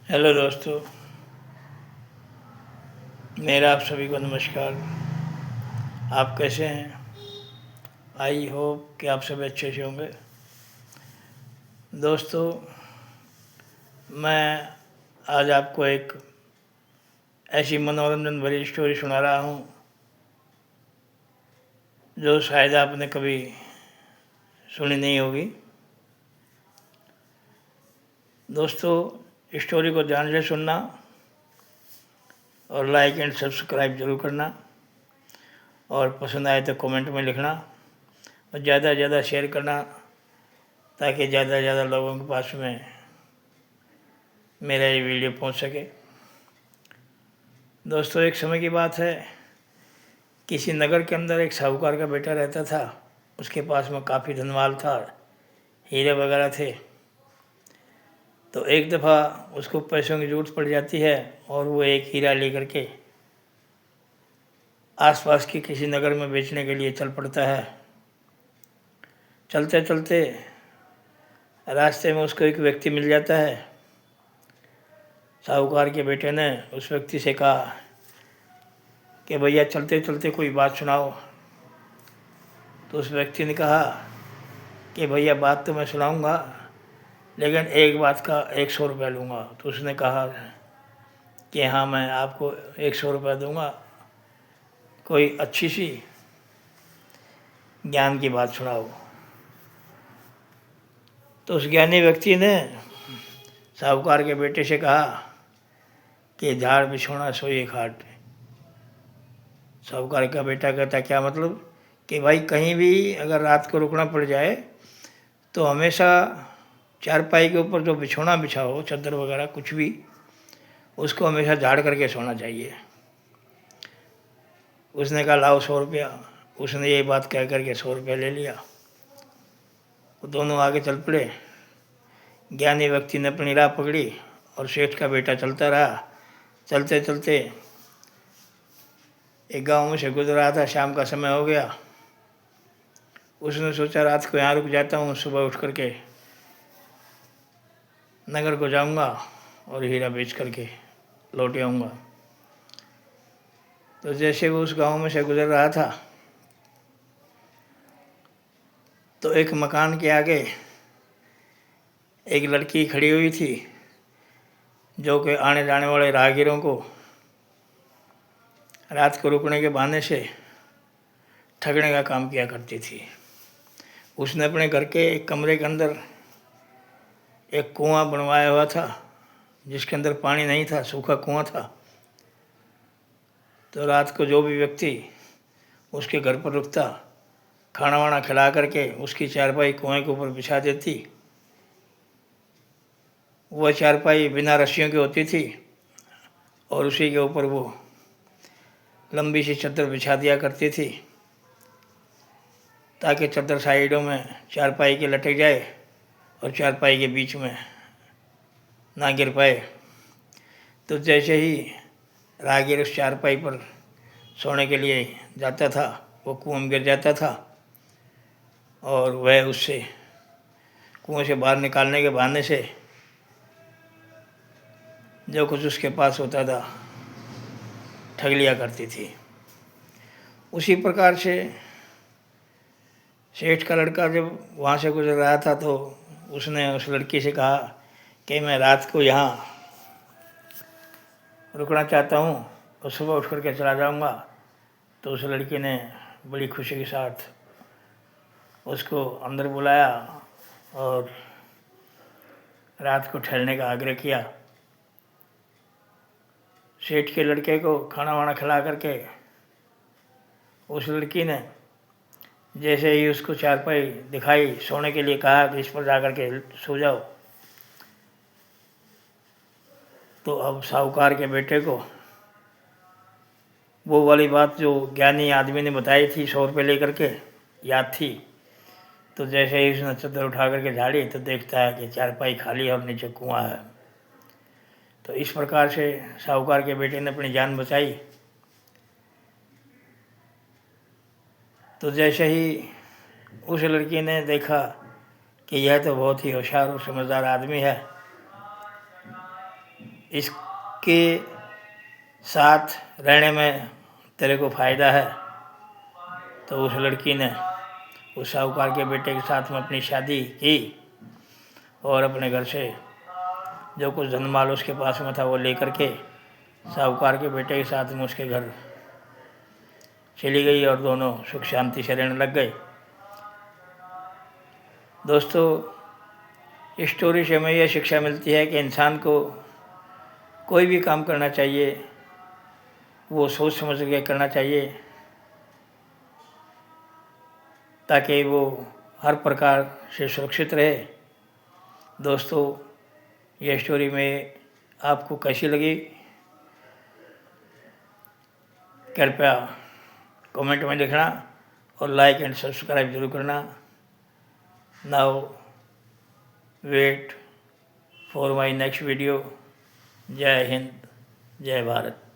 Hello दोस्तों, मेरा आप सभी को नमस्कार। आप कैसे हैं? आई होप कि आप सभी अच्छे से होंगे। दोस्तों, मैं आज आपको एक ऐसी मनोरंजन भरी स्टोरी सुना रहा हूँ जो शायद आपने कभी सुनी नहीं होगी। दोस्तों, स्टोरी को ध्यान से सुनना और लाइक एंड सब्सक्राइब जरूर करना, और पसंद आए तो कमेंट में लिखना और ज़्यादा से ज़्यादा शेयर करना, ताकि ज़्यादा से ज़्यादा लोगों के पास में मेरा ये वीडियो पहुंच सके। दोस्तों, एक समय की बात है, किसी नगर के अंदर एक साहूकार का बेटा रहता था। उसके पास में काफ़ी धनवाल था, हीरे वगैरह थे। तो एक दफ़ा उसको पैसों की ज़रूरत पड़ जाती है और वो एक हीरा लेकर के आसपास के किसी नगर में बेचने के लिए चल पड़ता है। चलते चलते रास्ते में उसको एक व्यक्ति मिल जाता है। साहूकार के बेटे ने उस व्यक्ति से कहा कि भैया चलते चलते कोई बात सुनाओ। तो उस व्यक्ति ने कहा कि भैया बात तो मैं सुनाऊंगा, लेकिन एक बात का 100 रुपया लूँगा। तो उसने कहा कि हाँ, मैं आपको 100 रुपया दूँगा, कोई अच्छी सी ज्ञान की बात सुनाओ। तो उस ज्ञानी व्यक्ति ने साहूकार के बेटे से कहा कि झाड़ बिछोना सोई खाट। साहूकार का बेटा कहता क्या मतलब? कि भाई कहीं भी अगर रात को रुकना पड़ जाए तो हमेशा चारपाई के ऊपर जो बिछोना बिछाओ, चादर वगैरह कुछ भी, उसको हमेशा झाड़ करके सोना चाहिए। उसने कहा लाओ 100 रुपया। उसने ये बात कह करके 100 रुपया ले लिया। वो दोनों आगे चल पड़े। ज्ञानी व्यक्ति ने अपनी राह पकड़ी और सेठ का बेटा चलता रहा। चलते चलते एक गांव में से गुजर रहा था। शाम का समय हो गया। उसने सोचा रात को यहाँ रुक जाता हूँ, सुबह उठ करके नगर को जाऊँगा और हीरा बेच करके लौट आऊँगा। तो जैसे वो उस गांव में से गुजर रहा था, तो एक मकान के आगे एक लड़की खड़ी हुई थी, जो कि आने जाने वाले राहगीरों को रात को रुकने के बहाने से ठगने का काम किया करती थी। उसने अपने घर के एक कमरे के अंदर एक कुआं बनवाया हुआ था, जिसके अंदर पानी नहीं था, सूखा कुआं था। तो रात को जो भी व्यक्ति उसके घर पर रुकता, खाना वाना खिला करके उसकी चारपाई कुएं के ऊपर बिछा देती। वह चारपाई बिना रस्सियों की होती थी और उसी के ऊपर वो लंबी सी चादर बिछा दिया करती थी, ताकि चादर साइडों में चारपाई के लटक जाए और चारपाई के बीच में ना गिर पाए। तो जैसे ही राहगीर उस चारपाई पर सोने के लिए जाता था, वो कुएं में गिर जाता था और वह उससे कुएं से बाहर निकालने के बहाने से जो कुछ उसके पास होता था ठग लिया करती थी। उसी प्रकार से सेठ का लड़का जब वहाँ से गुजर रहा था, तो उसने उस लड़की से कहा कि मैं रात को यहाँ रुकना चाहता हूँ, तो सुबह उठ करके चला जाऊँगा। तो उस लड़की ने बड़ी खुशी के साथ उसको अंदर बुलाया और रात को ठहरने का आग्रह किया। सेठ के लड़के को खाना वाना खिला करके उस लड़की ने जैसे ही उसको चारपाई दिखाई, सोने के लिए कहा कि इस पर जा कर के सो जाओ, तो अब साहूकार के बेटे को वो वाली बात जो ज्ञानी आदमी ने बताई थी 100 रुपये लेकर के, याद थी। तो जैसे ही उसने चादर उठा करके झाड़ी, तो देखता है कि चारपाई खाली है और नीचे कुआं है। तो इस प्रकार से साहूकार के बेटे ने अपनी जान बचाई। तो जैसे ही उस लड़की ने देखा कि यह तो बहुत ही होशियार और समझदार आदमी है, इसके साथ रहने में तेरे को फ़ायदा है। तो उस लड़की ने उस साहूकार के बेटे के साथ में अपनी शादी की और अपने घर से जो कुछ धन माल उसके पास में था वो लेकर के साहूकार के बेटे के साथ में उसके घर चली गई और दोनों सुख शांति से रहने लग गए। दोस्तों, इस स्टोरी से हमें यह शिक्षा मिलती है कि इंसान को कोई भी काम करना चाहिए वो सोच समझ के करना चाहिए, ताकि वो हर प्रकार से सुरक्षित रहे। दोस्तों, यह स्टोरी में आपको कैसी लगी कृपया कमेंट में लिखना और लाइक एंड सब्सक्राइब जरूर करना। Now wait for my next video. जय हिंद, जय भारत।